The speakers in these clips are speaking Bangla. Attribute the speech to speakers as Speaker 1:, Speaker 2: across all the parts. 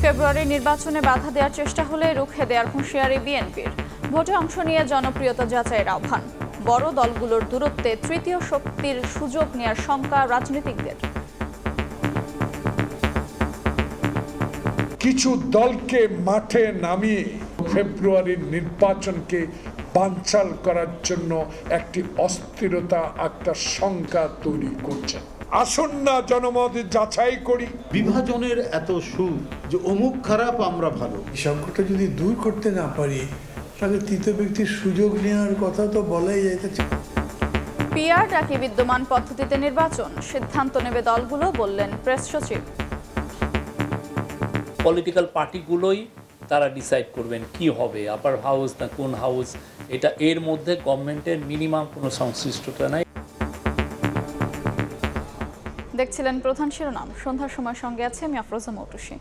Speaker 1: ফেব্রুয়ারি নির্বাচনে বাধা দেওয়ার চেষ্টা হলে রুখে দেওয়ার হুঁশিয়ারি বিএনপির। ভোটে অংশ নিয়ে জনপ্রিয়তা যাচাইয়ের আহ্বান। বড় দলগুলোর দূরত্বে তৃতীয় শক্তির সুযোগ নেওয়ার শঙ্কা রাজনীতিকদের।
Speaker 2: কিছু দলকে মাঠে নামিয়ে ফেব্রুয়ারির নির্বাচনকে বানচাল করার জন্য একটি অস্থিরতা, একটা শঙ্কা তৈরি করছে। আসুন না জনমত যাচাই করি।
Speaker 3: বিভাজনের এত সুর যে অমুক খারাপ আমরা ভালো,
Speaker 4: সংকটটা যদি দূর করতে না পারি তাহলে তৃতীয় ব্যক্তির সুযোগ নেওয়ার কথা তো বলাই যাইতেছে।
Speaker 1: পিআর ডাকে বিদ্যমান পদ্ধতিতে নির্বাচন সিদ্ধান্ত নেবে দলগুলো, বললেন প্রেস সচিব।
Speaker 5: পলিটিক্যাল পার্টিগুলোই তারা ডিসাইড করবেন কি হবে, আপার হাউস না কোন হাউস, এটা এর মধ্যে গভর্নমেন্টের মিনিমাম কোনো সংশ্লিষ্টতা নাই।
Speaker 1: দেখছিলেন প্রধান শিরোনাম। সন্ধ্যার সময় সঙ্গে আছে আমি আফরোজা মৌটুসী।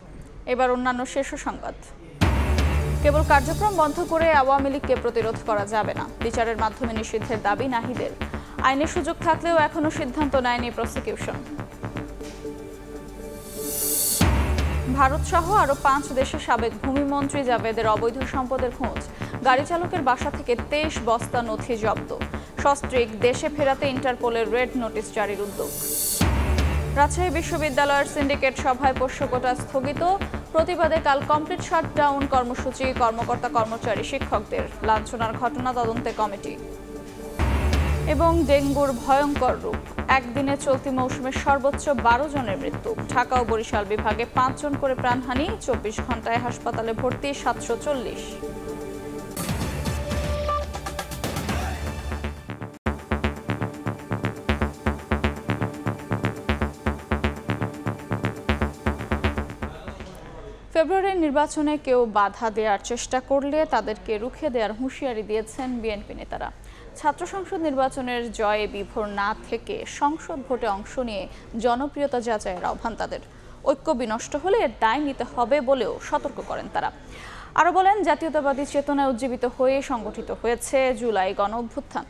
Speaker 1: এবার অন্যান্য শীর্ষ সংবাদ। কেবল কার্যক্রম বন্ধ করে আওয়ামী লীগকে প্রতিরোধ করা যাবে না, বিচারের মাধ্যমে নিষিদ্ধের দাবি নাহিদের। আইনের সুযোগ থাকলেও এখনো সিদ্ধান্ত নেয়নি প্রসিকিউশন। ভারত সহ আরো 5 দেশের সাবেক ভূমিমন্ত্রী জাভেদের অবৈধ সম্পদের খোঁজ। গাড়ি চালকের বাসা থেকে 23 বস্তা নথি জব্দ। সস্ত্রীক দেশে ফেরাতে ইন্টারপোলের রেড নোটিশ জারির উদ্যোগ। রাজশাহী বিশ্ববিদ্যালয়ের সিন্ডিকেট সভায় পোষ্যকোটা স্থগিত। প্রতিবাদে কাল কমপ্লিট শাটডাউন কর্মসূচি। কর্মকর্তা কর্মচারী শিক্ষকদের। লাঞ্ছনার ঘটনা তদন্তে কমিটি। এবং ডেঙ্গুর ভয়ঙ্কর রূপ। একদিনে চলতি মৌসুমে সর্বোচ্চ 12 জনের মৃত্যু। ঢাকা ও বরিশাল বিভাগে 5 জন করে প্রাণহানি। 24 ঘন্টায় হাসপাতালে ভর্তি 740। ফেব্রুয়ারির নির্বাচনে কেউ বাধা দেওয়ার চেষ্টা করলে তাদেরকে রুখে দেওয়ার হুঁশিয়ারি দিয়েছেন বিএনপি নেতারা। ছাত্র সংসদ নির্বাচনের জয়ে বিভোর না থেকে সংসদ ভোটে অংশ নিয়ে জনপ্রিয়তা যাচাইয়ের আহ্বান তাদের। ঐক্য বিনষ্ট হলে এর দায় নিতে হবে বলেও সতর্ক করেন তারা। আরও বলেন, জাতীয়তাবাদী চেতনায় উজ্জীবিত হয়ে সংগঠিত হয়েছে জুলাই গণঅভ্যুত্থান।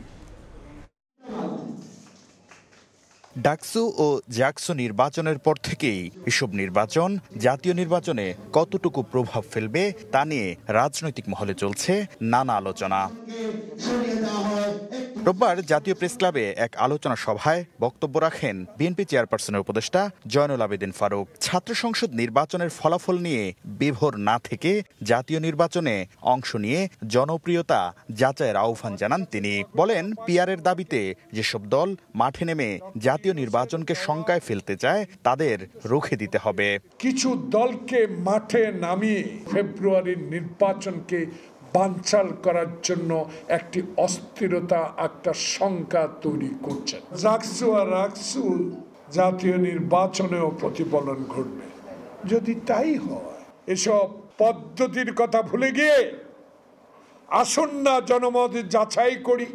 Speaker 6: ডাকসু ও জাকসু নির্বাচনের পর থেকেই এসব নির্বাচন জাতীয় নির্বাচনে কতটুকু প্রভাব ফেলবে তা নিয়ে রাজনৈতিক মহলে চলছে নানা আলোচনা। রোববার জাতীয় প্রেস ক্লাবে এক আলোচনা সভায় বক্তব্য রাখেন বিএনপি চেয়ারপারসনের উপদেষ্টা জয়নুল আবেদিন ফারুক। ছাত্র সংসদ নির্বাচনের ফলাফল নিয়ে বিভোর না থেকে জাতীয় নির্বাচনে অংশ নিয়ে জনপ্রিয়তা যাচাইয়ের আহ্বান জানান তিনি। বলেন, পিআরের দাবিতে যেসব দল মাঠে নেমে জাতীয় নির্বাচনকে শঙ্কায় ফেলতে চায় তাদের রুখে দিতে হবে।
Speaker 2: কিছু দলকে মাঠে নামিয়ে ফেব্রুয়ারির নির্বাচনকে বানচাল করার জন্য একটি অস্থিরতা, একটা শঙ্কা তৈরি করছে। জাকসু আর রাকসু জাতীয় নির্বাচনেও প্রতিফলন ঘটবে। যদি তাই হয়, এসব পদ্ধতির কথা ভুলে গিয়ে আসুন না জনমত যাচাই করি।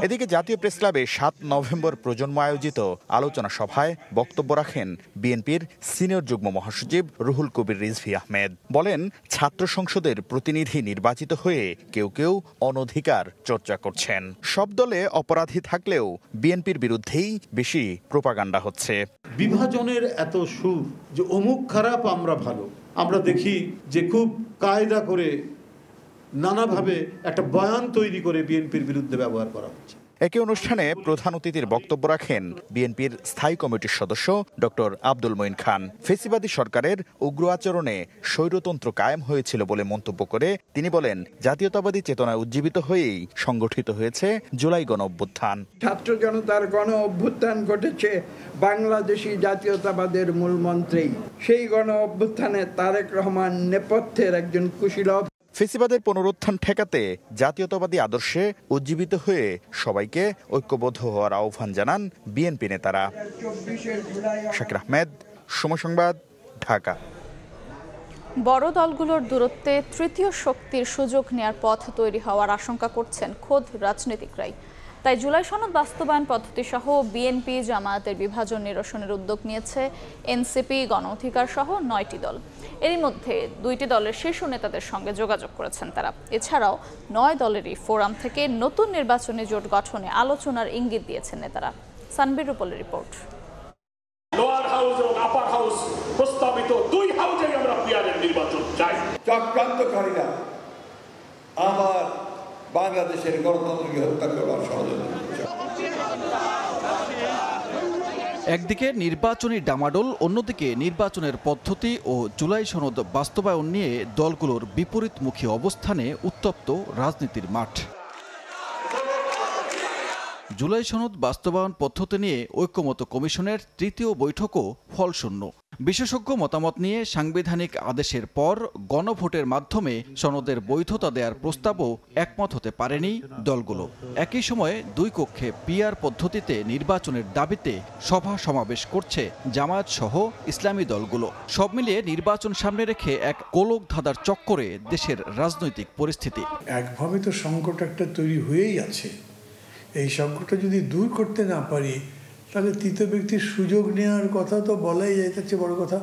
Speaker 6: এদিকে জাতীয় প্রেস ক্লাবে 7 নভেম্বর প্রজন্ম আয়োজিত আলোচনা সভায় বক্তব্য রাখেন বিএনপির সিনিয়র যুগ্ম মহাসচিব রুহুল কবির রিজভী আহমেদ। বলেন, ছাত্র সংসদের প্রতিনিধি নির্বাচিত হয়ে কেউ কেউ অনধিকার চর্চা করছেন। সব দলে অপরাধী থাকলেও বিএনপির বিরুদ্ধেই বেশি প্রোপাগান্ডা হচ্ছে।
Speaker 3: বিভাজনের এত সুর যে অমুক খারাপ আমরা ভালো, আমরা দেখি যে খুব কায়দা করে নানাভাবে একটা বয়ান তৈরি করে বিএনপির বিরুদ্ধে ব্যবহার করা হচ্ছে।
Speaker 6: একই অনুষ্ঠানে প্রধান অতিথির বক্তব্য রাখেন বিএনপির স্থায়ী কমিটির সদস্য ডক্টর আব্দুল মঈন খান। ফেসিবাদী সরকারের উগ্র আচরণে স্বৈরতন্ত্র কায়েম হয়েছিল বলে মন্তব্য করে তিনি বলেন, জাতীয়তাবাদী চেতনায় উজ্জীবিত হয়েই সংগঠিত হয়েছে জুলাই গণঅভ্যুত্থান।
Speaker 7: ছাত্র জনতার গণ অভ্যুত্থান ঘটেছে বাংলাদেশি জাতীয়তাবাদের মূলমন্ত্রেই। সেই গণ অভ্যুত্থানে তারেক রহমান নেপথ্যের একজন কুশীলব।
Speaker 6: ফেসিবাদের পুনরুত্থান ঠেকাতে জাতীয়তাবাদী আদর্শে উজ্জীবিত হয়ে সবাইকে ঐক্যবদ্ধ হওয়ার আহ্বান জানান বিএনপি নেতারা। শাকির আহমেদ, সময় সংবাদ, ঢাকা।
Speaker 1: বড় দলগুলোর দূরত্বে তৃতীয় শক্তির সুযোগ নেয়ার পথ তৈরি হওয়ার আশঙ্কা করছেন খোদ রাজনীতিকরাই। তাই জুলাই সনদ বাস্তবায়ন পদ্ধতি সহ বিএনপি জামায়াতের বিভাজন নিরসনের উদ্যোগ নিয়েছে এনসিপি, গণ অধিকার সহ 9টি দল। এরই মধ্যে 2টি দলের শীর্ষ নেতাদের সঙ্গে যোগাযোগ করেছেন তারা। এছাড়াও 9 দলেরই ফোরাম থেকে নতুন নির্বাচনী জোট গঠনে আলোচনার ইঙ্গিত দিয়েছেন নেতারা। সানবির রূপলের রিপোর্ট।
Speaker 8: লোয়ার হাউস এবং আপার হাউস প্রস্তাবিত 2 হাউসেই আমরা চক্রান্তকারীরা আবার বাংলাদেশের গণতন্ত্রকে হত্যা করবার ষড়যন্ত্র করছে।
Speaker 9: একদিকে নির্বাচনী ডামাডোল, অন্যদিকে নির্বাচনের পদ্ধতি ও জুলাই সনদ বাস্তবায়ন নিয়ে দলগুলোর বিপরীতমুখী অবস্থানে উত্তপ্ত রাজনীতির মাঠ। জুলাই সনদ বাস্তবায়ন পদ্ধতি নিয়ে ঐক্যমত্য কমিশনের তৃতীয় বৈঠকও ফলশূন্য। বিশেষজ্ঞ মতামত নিয়ে সাংবিধানিক আদেশের পর গণভোটের মাধ্যমে সনদের বৈধতা দেওয়ার প্রস্তাবও একমত হতে পারেনি দলগুলো। একই সময়ে দুই কক্ষে পিআর পদ্ধতিতে নির্বাচনের দাবিতে সভা সমাবেশ করছে জামায়াত সহ ইসলামী দলগুলো। সব মিলিয়ে নির্বাচন সামনে রেখে এক গোলক ধাঁধার চক্করে দেশের রাজনৈতিক পরিস্থিতি।
Speaker 4: একভাবে তো সংকট একটা তৈরি হয়েই আছে। এই সংকটটা যদি দূর করতে না পারি তাহলে তৃতীয় ব্যক্তির সুযোগ নেওয়ার কথা তো বলাই যায়। তার চেয়ে বড় কথা,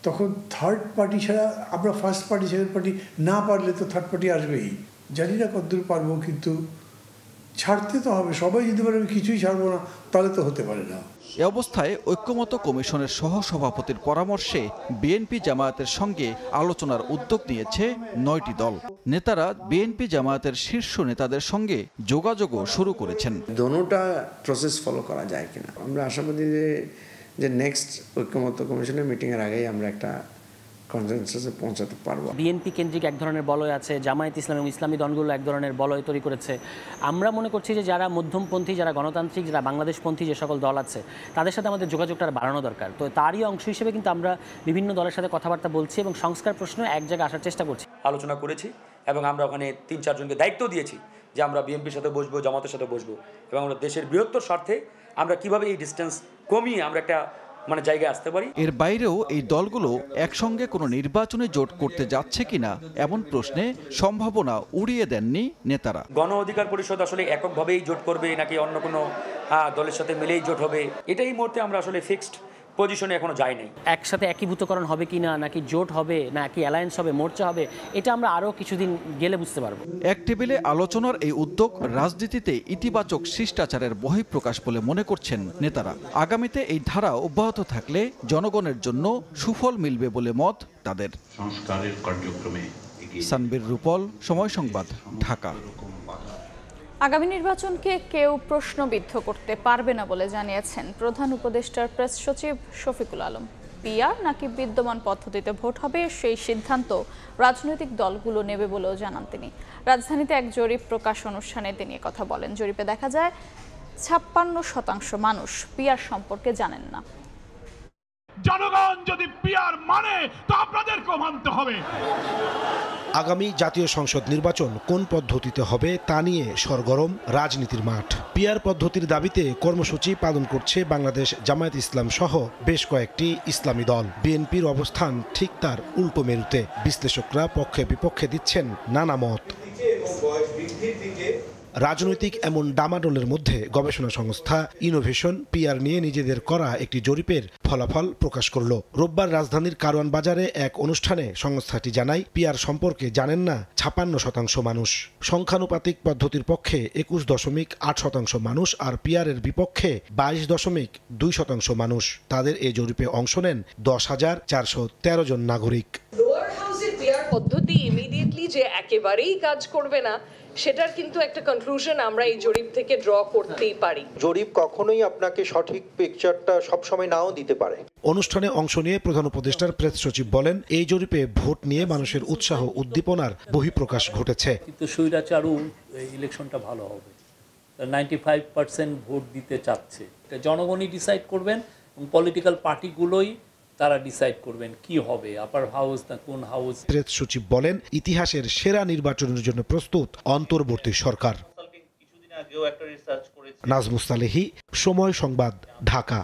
Speaker 4: তখন থার্ড পার্টি ছাড়া আমরা ফার্স্ট পার্টি সেকেন্ড পার্টি না পারলে তো থার্ড পার্টি আসবেই। জানি না কতদূর পারবো, কিন্তু ছাড়তে তো হবে। সবাই যদি বলে আমি কিছুই ছাড়বো না, তাহলে তো হতে পারে না।
Speaker 9: এ অবস্থায় ঐক্যমত্য কমিশনের সহসভাপতির পরামর্শে বিএনপি জামায়াতের সঙ্গে আলোচনার উদ্যোগ নিয়েছে 9টি দল। নেতারা বিএনপি জামায়াতের শীর্ষ নেতাদের সঙ্গে যোগাযোগও শুরু করেছেন।
Speaker 10: দোনোটা প্রসেস ফলো করা যায় কিনা আমরা আশাবাদী যে নেক্সট ঐক্যমত্য কমিশনের মিটিংয়ের আগেই আমরা একটা কনসেনসাসে পৌঁছাতে পারবো।
Speaker 11: বিএনপি কেন্দ্রিক এক ধরনের বলয় আছে, জামায়াত ইসলাম এবং ইসলামী দলগুলো এক ধরনের বলয় তৈরি করেছে। আমরা মনে করছি যে যারা মধ্যমপন্থী, যারা গণতান্ত্রিক, যারা বাংলাদেশপন্থী যে সকল দল আছে তাদের সাথে আমাদের যোগাযোগটা বাড়ানো দরকার। তো তারই অংশ হিসেবে কিন্তু আমরা বিভিন্ন দলের সাথে কথাবার্তা বলছি এবং সংস্কার প্রশ্ন এক জায়গায় আসার চেষ্টা করছি।
Speaker 12: আলোচনা করেছি এবং আমরা ওখানে 3-4 জনকে দায়িত্ব দিয়েছি যে আমরা বিএনপির সাথে বসবো, জামাতের সাথে বসবো এবং আমরা দেশের বৃহত্তর স্বার্থে আমরা কিভাবে এই ডিস্টেন্স কমিয়ে আমরা একটা জায়গায় আসতে পারি।
Speaker 9: এর বাইরেও এই দলগুলো একসঙ্গে কোনো নির্বাচনে জোট করতে যাচ্ছে কিনা এমন প্রশ্নে সম্ভাবনা উড়িয়ে দেননি নেতারা।
Speaker 12: গণ অধিকার পরিষদ আসলে এককভাবেই জোট করবে নাকি অন্য কোনো দলের সাথে মিলেই জোট হবে, এটাই মুহূর্তে আমরা আসলে ফিক্সড পজিশনে এখনো যাই নাই।
Speaker 11: একসাথে একীভূতকরণ হবে কিনা, নাকি জোট হবে, নাকি অ্যালায়েন্স হবে, মোর্চা হবে, এটা আমরা আরও কিছুদিন গেলে বুঝতে পারবো।
Speaker 9: এক টেবিলে আলোচনার এই উদ্যোগ রাজনীতিতে ইতিবাচক শিষ্টাচারের বহিঃপ্রকাশ বলে মনে করছেন নেতারা। আগামীতে এই ধারা অব্যাহত থাকলে জনগণের জন্য সুফল মিলবে বলে মত তাদের।
Speaker 13: সংস্কারের কার্যক্রমে
Speaker 9: সানবীর রূপল, সময় সংবাদ, ঢাকা।
Speaker 1: আগামী নির্বাচনকে কেউ প্রশ্নবিদ্ধ করতে পারবে না বলে জানিয়েছেন প্রধান উপদেষ্টার প্রেস সচিব শফিকুল আলম। পিআর নাকি বিদ্যমান পদ্ধতিতে ভোট হবে সেই সিদ্ধান্ত রাজনৈতিক দলগুলো নেবে বলেও জানান তিনি। রাজধানীতে এক জরিপ প্রকাশ অনুষ্ঠানে তিনি কথা বলেন। জরিপে দেখা যায় 56% মানুষ পিআর সম্পর্কে জানেন না।
Speaker 14: জনগণ যদি পিআর মানে তো আপনাদেরকেও মানতে হবে।
Speaker 15: আগামী জাতীয় সংসদ নির্বাচন কোন পদ্ধতিতে হবে তা নিয়ে সরগরম রাজনীতির মাঠ। পিআর পদ্ধতির দাবিতে কর্মসূচি পালন করছে বাংলাদেশ জামায়াত ইসলাম সহ বেশ কয়েকটি ইসলামী দল। বিএনপির অবস্থান ঠিক তার উল্টো মেরুতে। বিশ্লেষকরা পক্ষে বিপক্ষে দিচ্ছেন নানা মত। রাজনৈতিক এমন ডামাডোলের মধ্যে গবেষণা সংস্থা ইনোভেশন পিআর নিয়ে নিজেদের করা একটি জরিপের ফলাফল প্রকাশ করল। রোববার রাজধানীর কারওয়ান বাজারে এক অনুষ্ঠানে সংস্থাটি জানায় পিআর সম্পর্কে জানেন না 56% মানুষ। সংখ্যানুপাতিক পদ্ধতির পক্ষে 21.8% মানুষ আর পিআরের বিপক্ষে 22.2% মানুষ। তাদের এই জরিপে অংশ নেন 10,413 জন নাগরিক।
Speaker 16: লোয়ার হাউসের পিআর পদ্ধতি ইমিডিয়েটলি যে একেবারেই কাজ করবে না সেটার কিন্তু একটা কনক্লুশন আমরা এই জরিপ থেকে ড্র করতেই পারি।
Speaker 17: জরিপ কখনোই আপনাকে সঠিক পিকচারটা সবসময় নাও দিতে পারে।
Speaker 15: অনুষ্ঠানে অংশ নিয়ে প্রধান উপদেষ্টার প্রেস সচিব বলেন, এই জরিপে ভোট নিয়ে মানুষের উৎসাহ উদ্দীপনার বহিঃপ্রকাশ ঘটেছে।
Speaker 5: কিন্তু স্বৈরাচারু ইলেকশনটা ভালো হবে। 95% ভোট দিতে চাচ্ছে। এটা জনগণই ডিসাইড করবেন এবং পলিটিক্যাল পার্টিগুলোই তারা ডিসাইড করবেন কি হবে, আপার হাউস না কোন হাউস।
Speaker 15: প্রেস সচিব বলেন, ইতিহাসের সেরা নির্বাচনের জন্য প্রস্তুত অন্তর্বর্তী সরকার। নাজমুস সালেহী, সময় সংবাদ, ঢাকা।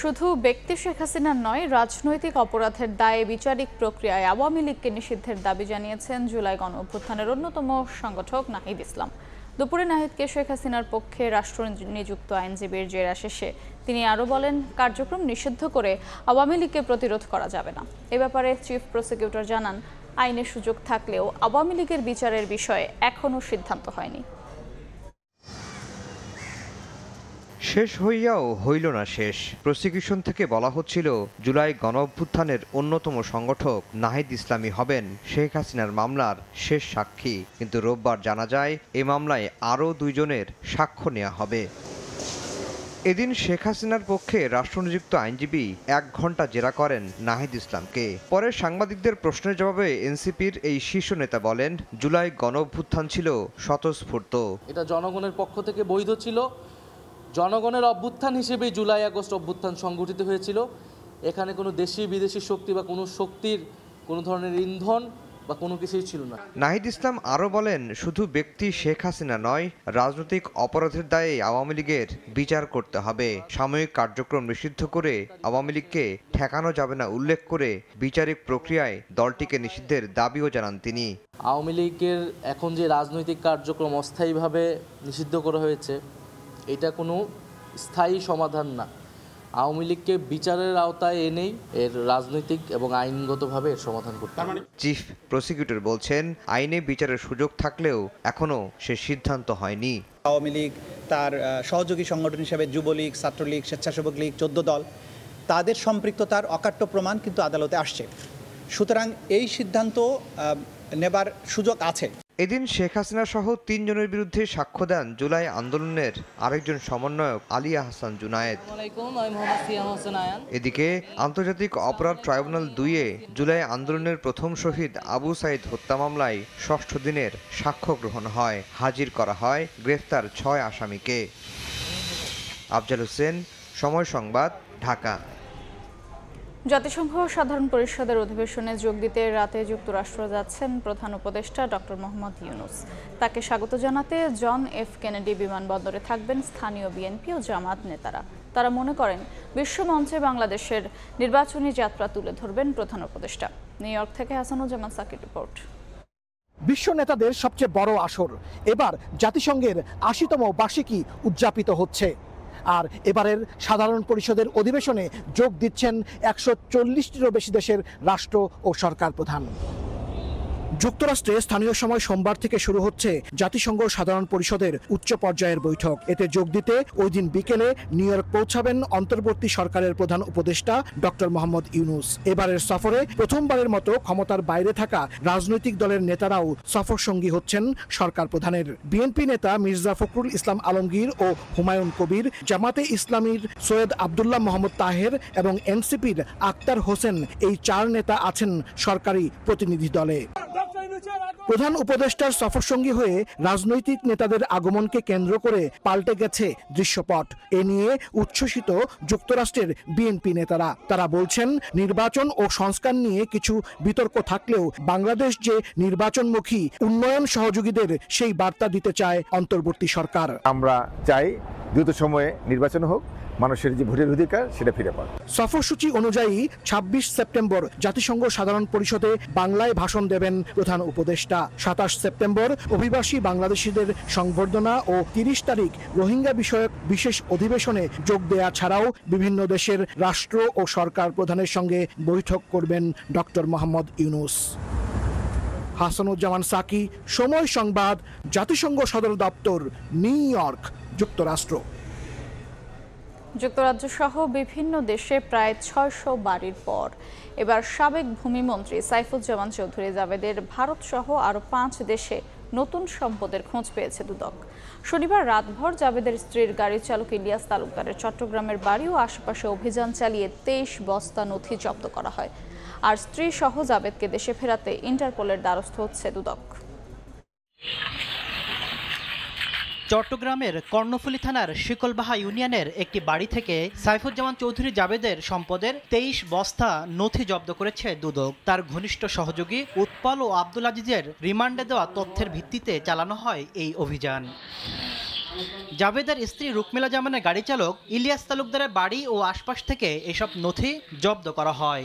Speaker 1: শুধু ব্যক্তি শেখ হাসিনার নয়, রাজনৈতিক অপরাধের দায়ে বিচারিক প্রক্রিয়ায় আওয়ামী লীগকে নিষিদ্ধের দাবি জানিয়েছেন জুলাই গণ অভ্যুত্থানের অন্যতম সংগঠক নাহিদ ইসলাম। দুপুরে নাহিদকে শেখ হাসিনার পক্ষে রাষ্ট্র নিযুক্ত আইনজীবীর জেরা শেষে তিনি আরও বলেন, কার্যক্রম নিষিদ্ধ করে আওয়ামী লীগকে প্রতিরোধ করা যাবে না। এ ব্যাপারে চিফ প্রসিকিউটর জানান, আইনের সুযোগ থাকলেও আওয়ামী লীগের বিচারের বিষয়ে এখনও সিদ্ধান্ত হয়নি।
Speaker 17: শেষ হইয়াও হইল না শেষ। প্রসিকিউশন থেকে বলা হচ্ছিল জুলাই গণঅভ্যুত্থানের অন্যতম সংগঠক নাহিদ ইসলামী হবেন শেখ হাসিনার মামলার শেষ সাক্ষী, কিন্তু রোববার জানা যায় এ মামলায় আরও 2 জনের সাক্ষ্য নেওয়া হবে। এদিন শেখ হাসিনার পক্ষে রাষ্ট্রনিযুক্ত আইনজীবী 1 ঘণ্টা জেরা করেন নাহিদ ইসলামকে। পরে সাংবাদিকদের প্রশ্নের জবাবে এনসিপির এই শীর্ষ নেতা বলেন, জুলাই গণঅভ্যুত্থান ছিল স্বতঃস্ফূর্ত।
Speaker 18: এটা জনগণের পক্ষ থেকে বৈধ ছিল, জনগণের অভ্যুত্থান হিসেবে জুলাই আগস্ট অভ্যুত্থান সংগঠিত হয়েছিল। এখানে কোনো দেশি বিদেশি শক্তি বা কোনো শক্তির কোনো ধরনের ইন্ধন বা কোনো কিছুই ছিল না।
Speaker 17: নাহিদ ইসলাম আরও বলেন, শুধু ব্যক্তি শেখ হাসিনা নয়, রাজনৈতিক অপরাধের দায়ে আওয়ামী লীগের বিচার করতে হবে। সাময়িক কার্যক্রম নিষিদ্ধ করে আওয়ামী লীগকে ঠেকানো যাবে না উল্লেখ করে বিচারিক প্রক্রিয়ায় দলটিকে নিষিদ্ধের দাবিও জানান তিনি।
Speaker 18: আওয়ামী লীগের এখন যে রাজনৈতিক কার্যক্রম অস্থায়ীভাবে নিষিদ্ধ করা হয়েছে, এটা কোনো স্থায়ী সমাধান না। আওয়ামী লীগকে বিচারের আওতায় এনেই এর রাজনৈতিক এবং আইনগতভাবে এর সমাধান করতে হবে।
Speaker 17: চিফ প্রসিকিউটর বলছেন, আইনে বিচারের সুযোগ থাকলেও এখনও সে সিদ্ধান্ত হয়নি।
Speaker 19: আওয়ামী লীগ তার সহযোগী সংগঠন হিসেবে যুবলীগ, ছাত্রলীগ, স্বেচ্ছাসেবক লীগ, 14 দল, তাদের সম্পৃক্ততার অকাট্য প্রমাণ কিন্তু আদালতে আসছে। সুতরাং এই সিদ্ধান্ত নেবার সুযোগ আছে।
Speaker 17: এদিন শেখ হাসিনা সহ 3 জনের বিরুদ্ধে সাক্ষ্য দেন জুলাই আন্দোলনের আরেকজন সমন্বয়ক আলী আহসান জুনায়েদ। এদিকে আন্তর্জাতিক অপরাধ ট্রাইব্যুনাল 2-এ জুলাই আন্দোলনের প্রথম শহীদ আবু সাইদ হত্যা মামলায় 6ষ্ঠ দিনের সাক্ষ্য গ্রহণ হয়। হাজির করা হয় গ্রেফতার 6 আসামিকে। আফজাল হোসেন, সময় সংবাদ, ঢাকা।
Speaker 1: জাতিসংঘ সাধারণ পরিষদের অধিবেশনে যোগ দিতে রাতে যুক্তরাষ্ট্র যাচ্ছেন প্রধান উপদেষ্টা ডক্টর মোহাম্মদ ইউনূস। তাকে স্বাগত জানাতে জন এফ কেনেডি বিমানবন্দরে থাকবেন স্থানীয় বিএনপি ও জামাত নেতারা। তারা মনে করেন বিশ্বমঞ্চে বাংলাদেশের নির্বাচনী যাত্রা তুলে ধরবেন প্রধান উপদেষ্টা। নিউ ইয়র্ক থেকে হাসানুজ্জামান সাকির রিপোর্ট।
Speaker 20: বিশ্ব নেতাদের সবচেয়ে বড় আসর, এবার জাতিসংঘের ৮০তম বার্ষিকী উদযাপিত হচ্ছে। আর এবারের সাধারণ পরিষদের অধিবেশনে যোগ দিচ্ছেন ১৪০টিরও বেশি দেশের রাষ্ট্র ও সরকার প্রধান। যুক্তরাষ্ট্রে স্থানীয় সময় সোমবার থেকে শুরু হচ্ছে জাতিসংঘ সাধারণ পরিষদের উচ্চ পর্যায়ের বৈঠক। এতে যোগ দিতে ওই দিন বিকেলে নিউ ইয়র্ক পৌঁছাবেন অন্তর্বর্তী সরকারের প্রধান উপদেষ্টা ডক্টর মোহাম্মদ ইউনূস। এবারের সফরে প্রথমবারের মতো ক্ষমতার বাইরে থাকা রাজনৈতিক দলের নেতারাও সফর সঙ্গী হচ্ছেন সরকার প্রধানের। বিএনপি নেতা মির্জা ফখরুল ইসলাম আলমগীর ও হুমায়ুন কবির, জামাতে ইসলামীর সৈয়দ আবদুল্লাহ মোহাম্মদ তাহের এবং এনসিপির আক্তার হোসেন, এই 4 নেতা আছেন সরকারি প্রতিনিধি দলে। প্রধান উপদেষ্টার সফরসঙ্গী হয়ে রাজনৈতিক নেতাদের আগমনকে কেন্দ্র করে পাল্টে গেছে দৃশ্যপট। এ নিয়ে উচ্ছ্বসিত যুক্তরাষ্ট্রের বিএনপি নেতারা। তারা বলছেন, নির্বাচন ও সংস্কার নিয়ে কিছু বিতর্ক থাকলেও বাংলাদেশ যে নির্বাচনমুখী, উন্নয়ন সহযোগীদের সেই বার্তা দিতে চায় অন্তর্বর্তী সরকার।
Speaker 21: আমরা চাই দ্রুত সময়ে নির্বাচন হোক, মানুষের যে ভোটের অধিকার সেটা ফিরে পায়।
Speaker 20: সফরসূচি অনুযায়ী ২৬ সেপ্টেম্বর জাতিসংঘ সাধারণ পরিষদে বাংলায় ভাষণ দেবেন প্রধান উপদেষ্টা। ২৭ সেপ্টেম্বর অভিবাসী বাংলাদেশিদের সংবর্ধনা ও ৩০ তারিখ রোহিঙ্গা বিষয়ক বিশেষ অধিবেশনে যোগ দেয়া ছাড়াও বিভিন্ন দেশের রাষ্ট্র ও সরকার প্রধানের সঙ্গে বৈঠক করবেন ডক্টর মোহাম্মদ ইউনূস। হাসানুজ্জামান সাকি, সময় সংবাদ, জাতিসংঘ সদর দপ্তর, নিউ ইয়র্ক, যুক্তরাষ্ট্র।
Speaker 1: যুক্তরাজ্য সহ বিভিন্ন দেশে প্রায় ৬০০ বাড়ির পর এবার সাবেক ভূমিমন্ত্রী সাইফুজ্জামান চৌধুরী জাবেদের ভারত সহ আরও ৫ দেশে নতুন সম্পদের খোঁজ পেয়েছে দুদক। শনিবার রাতভর জাবেদের স্ত্রীর গাড়ি চালক ইলিয়াস তালুকদারের চট্টগ্রামের বাড়ি ও আশেপাশে অভিযান চালিয়ে ২৩ বস্তা নথি জব্দ করা হয়। আর স্ত্রী সহ জাবেদকে দেশে ফেরাতে ইন্টারপোলের দ্বারস্থ হচ্ছে দুদক।
Speaker 22: চট্টগ্রামের কর্ণফুলী থানার শিকলবাহা ইউনিয়নের একটি বাড়ি থেকে সাইফুজ্জামান চৌধুরী জাবেদের সম্পদের ২৩ বস্তা নথি জব্দ করেছে দুদক। তার ঘনিষ্ঠ সহযোগী উৎপল ও আব্দুল আজিজের রিমান্ডে দেওয়া তথ্যের ভিত্তিতে চালানো হয় এই অভিযান। জাবেদের স্ত্রী রুকমিলা জামানের গাড়ি চালক ইলিয়াস তালুকদারের বাড়ি ও আশপাশ থেকে এসব নথি জব্দ করা হয়।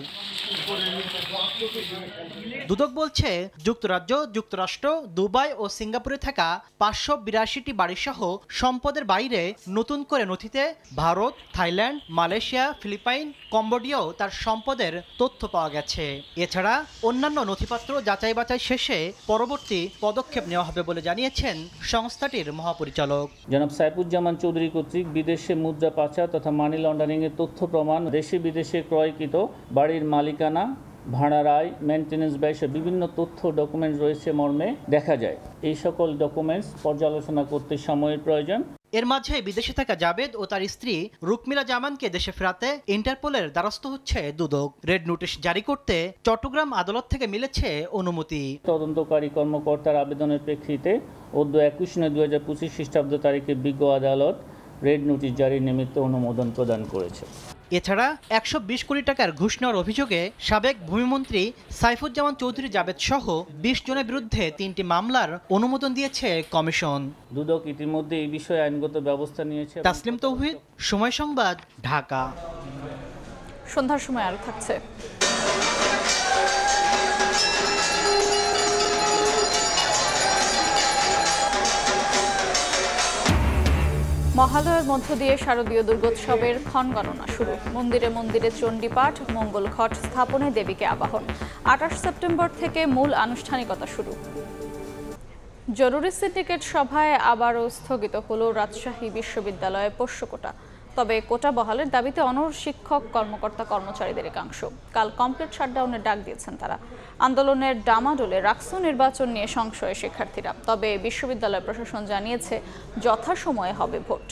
Speaker 22: দুদক বলছে, যুক্তরাজ্য, যুক্তরাষ্ট্র, দুবাই ও সিঙ্গাপুরে থাকা ৫৮২টি বাড়িসহ সম্পদের বাইরে নতুন করে নথিতে ভারত, থাইল্যান্ড, মালয়েশিয়া, ফিলিপাইন, কম্বোডিয়াও তার সম্পদের তথ্য পাওয়া গেছে। এছাড়া অন্যান্য নথিপত্র যাচাই বাছাই শেষে পরবর্তী পদক্ষেপ নেওয়া হবে বলে জানিয়েছেন সংস্থাটির মহাপরিচালক।
Speaker 2: জনাব সাইফুজ্জামান চৌধুরী কর্তৃক বিদেশে মুদ্রা পাচার তথা মানি লন্ডারিংয়ের তথ্য প্রমাণ, দেশে বিদেশে ক্রয়কৃত বাড়ির মালিকানা, ভাড়ার আয়, মেনটেন্যান্স ব্যয় সহ বিভিন্ন তথ্য ডকুমেন্ট রয়েছে মর্মে দেখা যায়। এই সকল ডকুমেন্টস পর্যালোচনা করতে সময়ের প্রয়োজন।
Speaker 22: এর মাঝে বিদেশে থাকা জাবেদ ও তার স্ত্রী রুকমিলা জামানকে দেশে ফেরাতে ইন্টারপোলের দ্বারস্থ হচ্ছে দুদক। রেড নোটিশ জারি করতে চট্টগ্রাম আদালত থেকে মিলেছে অনুমতি।
Speaker 2: তদন্তকারী কর্মকর্তার আবেদনের প্রেক্ষিতে 21/9/2025 খ্রিস্টাব্দ তারিখে বিজ্ঞ আদালত রেড নোটিশ জারির নিমিত্তে অনুমোদন প্রদান করেছে।
Speaker 22: এছাড়া 120 কোটি টাকার ঘুষ নেওয়ার অভিযোগে সাবেক ভূমিমন্ত্রী সাইফুজ্জামান চৌধুরী জাবেদ সহ 20 জনের বিরুদ্ধে 3টি মামলার অনুমোদন দিয়েছে কমিশন।
Speaker 2: দুদক ইতিমধ্যে এই বিষয়ে আইনগত ব্যবস্থা নিয়েছে।
Speaker 22: তাসলিম তৌহিদ, সময় সংবাদ, ঢাকা।
Speaker 1: সন্ধ্যার সময় আরো থাকছে। মহালয়ার মধ্য দিয়ে শারদীয় দুর্গোৎসবের ক্ষণগণনা শুরু। মন্দিরে মন্দিরে চণ্ডীপাঠ, মঙ্গল ঘট স্থাপনে দেবীকে আবাহন। 28 সেপ্টেম্বর থেকে মূল আনুষ্ঠানিকতা শুরু। জরুরি সিন্ডিকেট সভায় আবারও স্থগিত হলো রাজশাহী বিশ্ববিদ্যালয়ে পোষ্য কোটা। তবে কোটা বহালের দাবিতে অনড় শিক্ষক, কর্মকর্তা, কর্মচারীদের একাংশ কাল কমপ্লিট শাটডাউনের ডাক দিয়েছেন তারা। আন্দোলনের ডামাডোলে রাকসু নির্বাচন নিয়ে সংশয়ে শিক্ষার্থীরা। তবে বিশ্ববিদ্যালয় প্রশাসন জানিয়েছে যথাসময়ে হবে ভোট।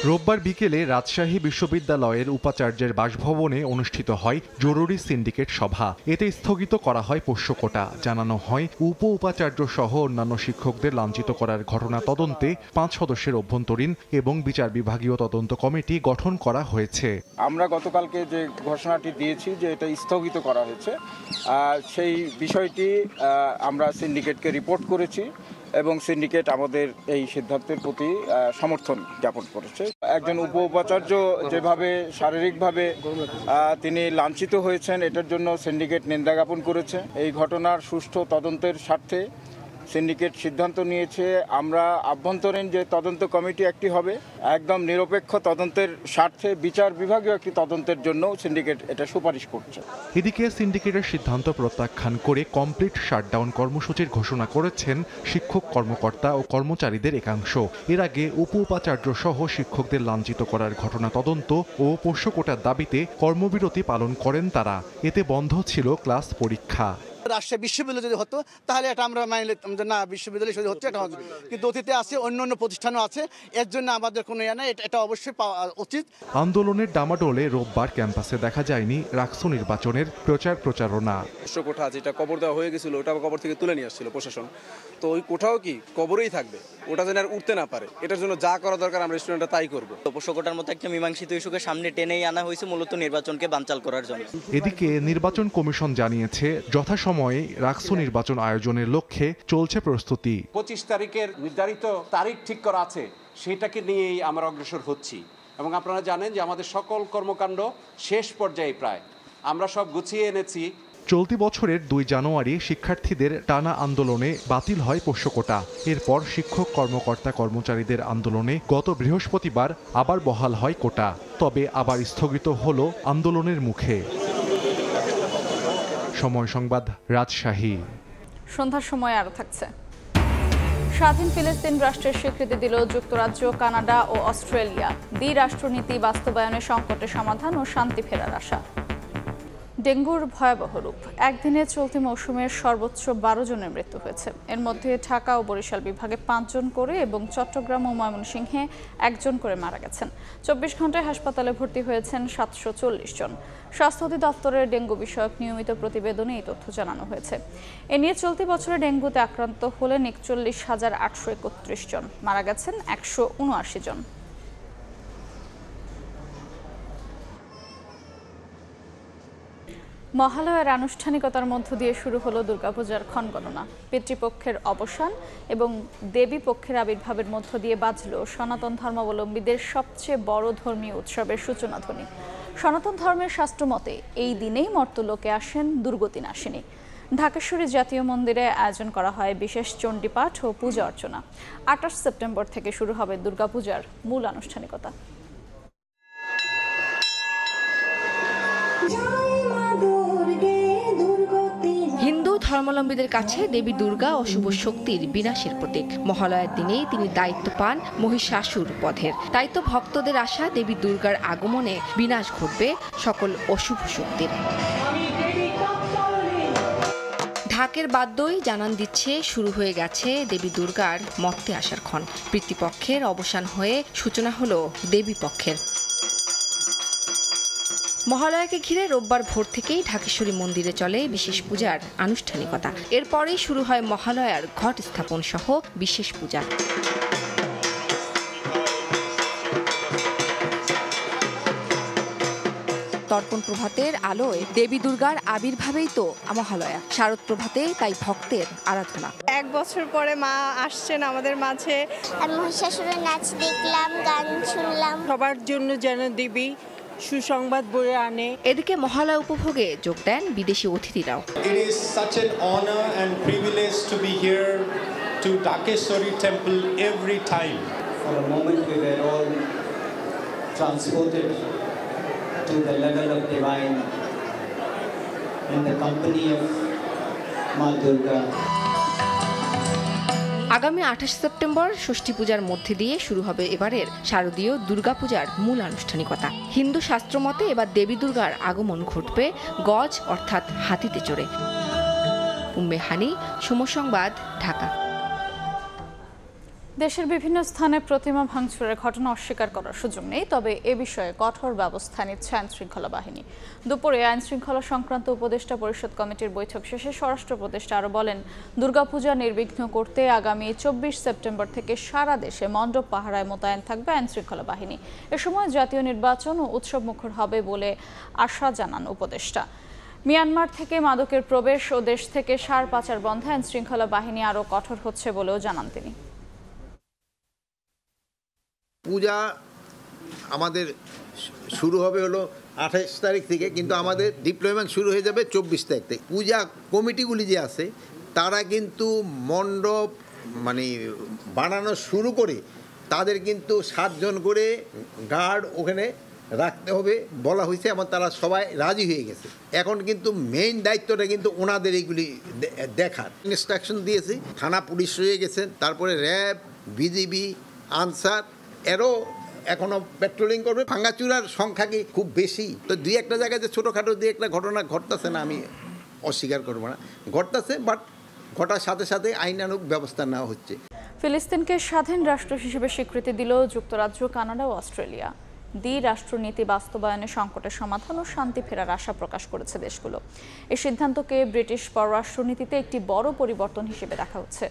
Speaker 3: রোববার বিকেলে রাজশাহী বিশ্ববিদ্যালয়ের উপাচার্যের বাসভবনে অনুষ্ঠিত হয় জরুরি সিন্ডিকেট সভা। এতে স্থগিত করা হয় পোষ্য কোটা। জানানো হয় উপ উপাচার্য সহ অন্যান্য শিক্ষকদের লাঞ্ছিত করার ঘটনা তদন্তে 5 সদস্যের অভ্যন্তরীণ এবং বিচার বিভাগীয় তদন্ত কমিটি গঠন করা হয়েছে।
Speaker 23: আমরা গতকালকে যে ঘোষণাটি দিয়েছি যে এটা স্থগিত করা হয়েছে, সেই বিষয়টি আমরা সিন্ডিকেটকে রিপোর্ট করেছি এবং সিন্ডিকেট আমাদের এই সিদ্ধান্তের প্রতি সমর্থন জ্ঞাপন করেছে। একজন উপ উপাচার্য যেভাবে শারীরিকভাবে তিনি লাঞ্ছিত হয়েছেন, এটার জন্য সিন্ডিকেট নিন্দা জ্ঞাপন করেছে। এই ঘটনার সুষ্ঠু তদন্তের স্বার্থে সিন্ডিকেট সিদ্ধান্ত নিয়েছে আমরা আভ্যন্তরীণ যে তদন্ত কমিটি একটি হবে, একদম নিরপেক্ষ তদন্তের স্বার্থে বিচার বিভাগীয় একটি তদন্তের জন্য সিন্ডিকেট এটা সুপারিশ করছে।
Speaker 3: এদিকে সিন্ডিকেটের সিদ্ধান্ত প্রত্যাখ্যান করে কমপ্লিট শাটডাউন কর্মসূচির ঘোষণা করেছেন শিক্ষক, কর্মকর্তা ও কর্মচারীদের একাংশ। এর আগে উপ উপাচার্য সহ শিক্ষকদের লাঞ্ছিত করার ঘটনা তদন্ত ও পোষ্য কোটার দাবিতে কর্মবিরতি পালন করেন তারা। এতে বন্ধ ছিল ক্লাস, পরীক্ষা।
Speaker 24: রাজশাহী বিশ্ববিদ্যালয় যদি হতো তাহলে এটা আমরা মানলে না, বিশ্ববিদ্যালয় যদি হচ্ছে এটা হবে, কিন্তু অতীতে আছে, অন্য প্রতিষ্ঠানও আছে, এর জন্য আমাদের কোনো ইয়ে নাই, এটা অবশ্যই পাওয়া উচিত।
Speaker 3: আন্দোলনের ডামাডোলে রোববার ক্যাম্পাসে দেখা যায়নি রাকসু নির্বাচনের প্রচারণা।
Speaker 25: পোষ্য কোঠা যেটা কবর দেওয়া হয়ে গেছিল, ওটা কবর থেকে তুলে নিয়ে আসছিল প্রশাসন, তো ওই কোঠাও কি কবরেই থাকবে, ওটা যেন আর উঠতে না পারে। এটার জন্য যা করা দরকার আমরা স্টুডেন্টরা তাই করবো।
Speaker 26: পোষ্য কোটার মতো একটা মীমাংসিত ইস্যুকে সামনে টেনেই আনা হয়েছে মূলত নির্বাচনকে বানচাল করার জন্য।
Speaker 3: এদিকে নির্বাচন কমিশন জানিয়েছে যথাসময়ে রাকসু নির্বাচন আয়োজনের লক্ষ্যে চলছে প্রস্তুতি।
Speaker 27: 25 তারিখের নির্ধারিত তারিখ ঠিক করা আছে, সেটাকে নিয়েই আমরা অগ্রসর হচ্ছি এবং আপনারা জানেন যে আমাদের সকল কর্মকাণ্ড শেষ পর্যায়ে প্রায় আমরা সব গুছিয়ে এনেছি।
Speaker 3: চলতি বছরের 2 জানুয়ারি শিক্ষার্থীদের টানা আন্দোলনে বাতিল হয় পোষ্য কোটা। এরপর শিক্ষক, কর্মকর্তা, কর্মচারীদের আন্দোলনে গত বৃহস্পতিবার আবার বহাল হয় কোটা। তবে আবার স্থগিত হলো আন্দোলনের মুখে। সময় সংবাদ, রাজশাহী।
Speaker 1: সন্ধ্যার সময় আরো থাকছে। স্বাধীন ফিলিস্তিন রাষ্ট্রের স্বীকৃতি দিল যুক্তরাজ্য, কানাডা ও অস্ট্রেলিয়া। দ্বিরাষ্ট্রনীতি বাস্তবায়নে সংকটে সমাধান ও শান্তি ফেরার আশা। ডেঙ্গুর ভয়াবহ রূপ। একদিনে চলতি মৌসুমের সর্বোচ্চ 12 জনের মৃত্যু হয়েছে। এর মধ্যে ঢাকা ও বরিশাল বিভাগে 5 জন করে এবং চট্টগ্রাম ও ময়মনসিংহে 1 জন করে মারা গেছেন। 24 ঘন্টায় হাসপাতালে ভর্তি হয়েছেন 740 জন। স্বাস্থ্য অধিদপ্তরের ডেঙ্গু বিষয়ক নিয়মিত প্রতিবেদনে এই তথ্য জানানো হয়েছে। এ নিয়ে চলতি বছরে ডেঙ্গুতে আক্রান্ত হলেন 41,831 জন, মারা গেছেন 179 জন। মহালয়ার আনুষ্ঠানিকতার মধ্য দিয়ে শুরু হলো দুর্গাপূজার ক্ষণগণনা। পিতৃপক্ষের অবসান এবং দেবী পক্ষের আবির্ভাবের মধ্য দিয়ে বাজল সনাতন ধর্মাবলম্বীদের সবচেয়ে বড় ধর্মীয় উৎসবের সূচনা ধ্বনি। সনাতন ধর্মের শাস্ত্রমতে এই দিনেই মর্তলোকে আসেন দুর্গতি নাশিনী। ঢাকেশ্বরী জাতীয় মন্দিরে আয়োজন করা হয় বিশেষ চণ্ডীপাঠ ও পূজা অর্চনা। 28 সেপ্টেম্বর থেকে শুরু হবে দুর্গাপূজার মূল আনুষ্ঠানিকতা।
Speaker 28: হিন্দু
Speaker 4: ধর্মাবলম্বীদের কাছে দেবী দুর্গা অশুভ শক্তির বিনাশের প্রতীক। মহালয়ার দিনেই তিনি দায়িত্ব পান মহিষাসুর বধের। তাই তো ভক্তদের আশা দেবী দুর্গার আগমনে বিনাশ ঘটবে সকল অশুভ শক্তির। ঢাকের বাদ্যই জানান দিচ্ছে শুরু হয়ে গেছে দেবী দুর্গার মর্তে আসার ক্ষণ। পিতৃপক্ষের অবসান হয়ে সূচনা হলো দেবী পক্ষের। মহালয়াকে ঘিরে রোববার ভোর থেকেই ঢাকেশ্বরী মন্দিরে চলে বিশেষ পূজার আনুষ্ঠানিকতা। এরপরেই শুরু হয় মহালয়ার ঘট স্থাপন সহ বিশেষ পূজা। তর্পণ প্রভাতের আলোয় দেবী দুর্গার আবির্ভাবেই তো মহালয়া। শারদ প্রভাতে তাই ভক্তের আরাধনা।
Speaker 6: 1 বছর পরে মা আসছেন আমাদের মাঝে।
Speaker 7: মহিষাসুরের নাচ দেখলাম, গান শুনলাম।
Speaker 6: সবার জন্য যেন দেবী সুসংবাদ বয়ে আনে।
Speaker 4: এদিকে মহালয়া উপভোগে যোগ দেন বিদেশি অতিথিরাও।
Speaker 8: It is such an honor and privilege to be here to Dhakeshwari temple every time.
Speaker 10: For a moment we were all transported to the level of divine in the company of Ma Durga.
Speaker 4: আগামী 28 সেপ্টেম্বর ষষ্ঠী পূজার মধ্যে দিয়ে শুরু হবে এবারের শারদীয় দুর্গাপূজার মূল আনুষ্ঠানিকতা। হিন্দু শাস্ত্র মতে এবার দেবী দুর্গার আগমন ঘটবে গজ অর্থাৎ হাতিতে চড়ে। উম্মে হানি, সময় সংবাদ, ঢাকা।
Speaker 1: দেশের বিভিন্ন স্থানে প্রতিমা ভাঙচুরের ঘটনা অস্বীকার করার সুযোগ নেই, তবে এ বিষয়ে কঠোর ব্যবস্থা নিচ্ছে আইনশৃঙ্খলা বাহিনী। দুপুরে আইনশৃঙ্খলা সংক্রান্ত উপদেষ্টা পরিষদ কমিটির বৈঠক শেষে স্বরাষ্ট্র উপদেষ্টা আরও বলেন, দুর্গাপূজা নির্বিঘ্ন করতে আগামী 24 সেপ্টেম্বর থেকে সারা দেশে মণ্ডপ পাহারায় মোতায়েন থাকবে আইনশৃঙ্খলা বাহিনী। এ সময় জাতীয় নির্বাচন ও উৎসব মুখর হবে বলে আশা জানান উপদেষ্টা। মিয়ানমার থেকে মাদকের প্রবেশ ও দেশ থেকে সার পাচার বন্ধে আইনশৃঙ্খলা বাহিনী আরও কঠোর হচ্ছে বলেও জানান তিনি।
Speaker 11: পূজা আমাদের শুরু হবে হলো 28 তারিখ থেকে, কিন্তু আমাদের ডিপ্লয়মেন্ট শুরু হয়ে যাবে 24 তারিখ থেকে। পূজা কমিটিগুলি যে আছে তারা কিন্তু মণ্ডপ বানানো শুরু করে তাদের কিন্তু 7 জন করে গার্ড ওখানে রাখতে হবে বলা হয়েছে, এবং তারা সবাই রাজি হয়ে গেছে। এখন কিন্তু মেইন দায়িত্বটা কিন্তু ওনাদের এইগুলি দেখার ইনস্ট্রাকশন দিয়েছি। থানা পুলিশ রয়ে গেছেন, তারপরে র্যাব, বিজিবি, আনসার এরও এখনো পেট্রোলিং করবে। ভাঙাচুরার সংখ্যা কি খুব বেশি? তো 2-1টা জায়গায় যে ছোটোখাটো 2-1টা ঘটনা ঘটতেছে না, আমি অস্বীকার করবো না, ঘটতেছে, বাট ঘটার সাথে সাথে আইনানুগ ব্যবস্থা নেওয়া হচ্ছে।
Speaker 1: ফিলিস্তিনকে স্বাধীন রাষ্ট্র হিসেবে স্বীকৃতি দিল যুক্তরাজ্য, কানাডা ও অস্ট্রেলিয়া। দ্বিরাষ্ট্রনীতি বাস্তবায়নে সংকটের সমাধান ও শান্তি ফেরার আশা প্রকাশ করেছে দেশগুলো। এই সিদ্ধান্তকে ব্রিটিশ পররাষ্ট্রনীতিতে একটি বড় পরিবর্তন হিসেবে দেখা হচ্ছে।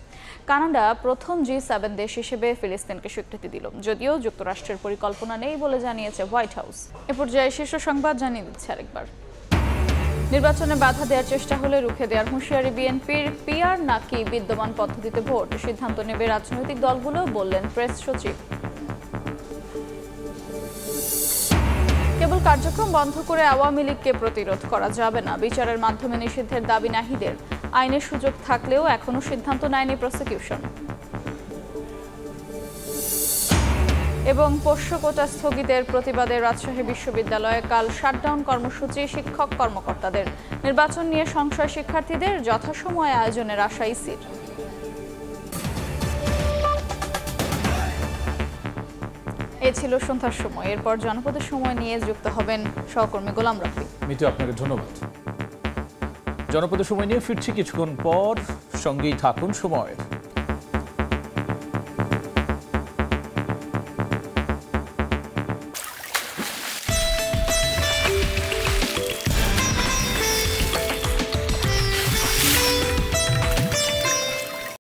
Speaker 1: কানাডা প্রথম G7 দেশ হিসেবে ফিলিস্তিনকে স্বীকৃতি দিল, যদিও যুক্তরাষ্ট্রের পরিকল্পনা নেই বলে জানিয়েছে হোয়াইট হাউস। এ পর্যায়ে শীর্ষ সংবাদ জানিয়ে দিচ্ছে আরেকবার। নির্বাচনে বাধা দেওয়ার চেষ্টা হলে রুখে দেওয়ার হুঁশিয়ারি বিএনপির। পিআর নাকি বিদ্যমান পদ্ধতিতে ভোট, সিদ্ধান্ত নেবে রাজনৈতিক দলগুলো, বললেন প্রেস সচিব। কেবল কার্যক্রম বন্ধ করে আওয়ামী লীগকে প্রতিরোধ করা যাবে না, বিচারের মাধ্যমে নিষিদ্ধের দাবি নাহিদের। আইনের সুযোগ থাকলেও এখনো সিদ্ধান্ত নেয়নি প্রসিকিউশন। এবং পোষ্য কোটা স্থগিতের প্রতিবাদে রাজশাহী বিশ্ববিদ্যালয়ে কাল শাটডাউন কর্মসূচি শিক্ষক কর্মকর্তাদের। নির্বাচন নিয়ে সংশয় শিক্ষার্থীদের, যথাসময়ে আয়োজনের আশা ইসির। এ ছিল সন্ধ্যার সময়। এরপর জনপদের সময় নিয়ে যুক্ত হবেন সহকর্মী গোলাম রাফি।
Speaker 12: মিতু, আপনাকে ধন্যবাদ। জনপদের সময় নিয়ে ফিরছি কিছুক্ষণ পর, সঙ্গেই থাকুন সময়ের।